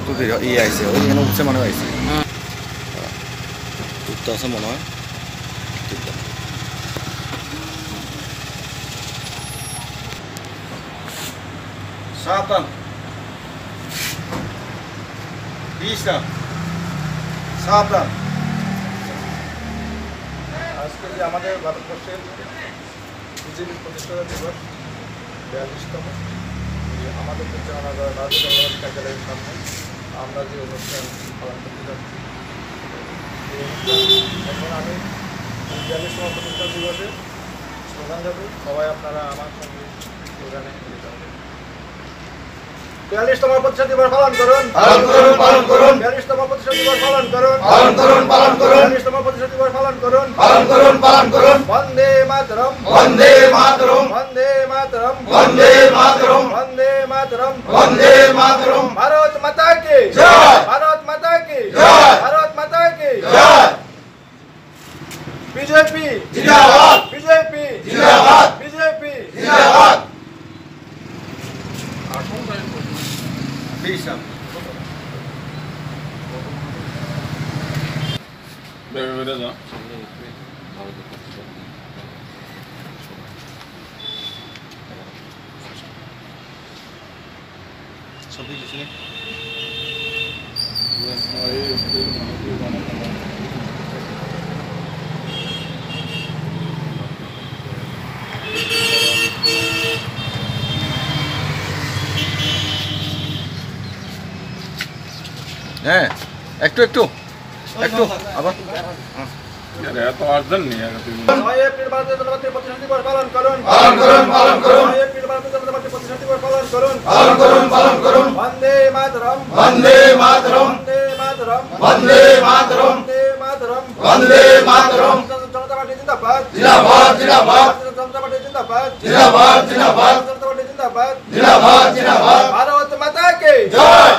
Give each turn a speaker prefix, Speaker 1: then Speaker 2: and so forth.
Speaker 1: প্রস্তুতি ইয়ে আইছে ওইখানে উঠছে মনে হয়েছে উঠতে আছে মনে হয় সাবধান সাবধান আজকে যে আমাদের ভারতবর্ষের বিজেপির প্রতিষ্ঠাতা দিবস 42তম আমাদের ভারতীয় জনগণ কার্যালয়ের সামনে আমরা যে অনুষ্ঠান পালন করতে যাচ্ছি এখন আমি 42তম প্রতিষ্ঠাতা দিবসে স্লোগান দেব সবাই আপনারা আমার সঙ্গে স্লোগানে মিলিত হবেন 42তম প্রতিষ্ঠাতা দিবস পালন করুন 42তম প্রতিষ্ঠাতা দিবস পালন করুন 42তম প্রতিষ্ঠাতা দিবস পালন করুন বন্দে মাতরম বন্দে মাতরম বন্দে মাতরম বন্দে মাতরম বন্দে মাতরম বন্দে মাতরম ভারত মাতা কি জয় ভারত মাতা কি জয় ভারত মাতা কি জয় বিজেপি জিন্দাবাদ বিজেপি জিন্দাবাদ বিজেপি জিন্দাবাদ Bisa. Beda-beda ya. Sampai di sini. হ্যাঁ একটু একটু একটু আবার তো আর্জন নেই পালন করুন বন্দে মাতরম বন্দে মাতরম বন্দে মাতরম বন্দে মাতরম জনতা পার্টি জিন্দাবাদ জিন্দাবাদ জিন্দাবাদ জনতা পার্টি জিন্দাবাদ জিন্দাবাদ জিন্দাবাদ জনতা পার্টি জিন্দাবাদ জিন্দাবাদ জিন্দাবাদ ভারত মাতা কি জয়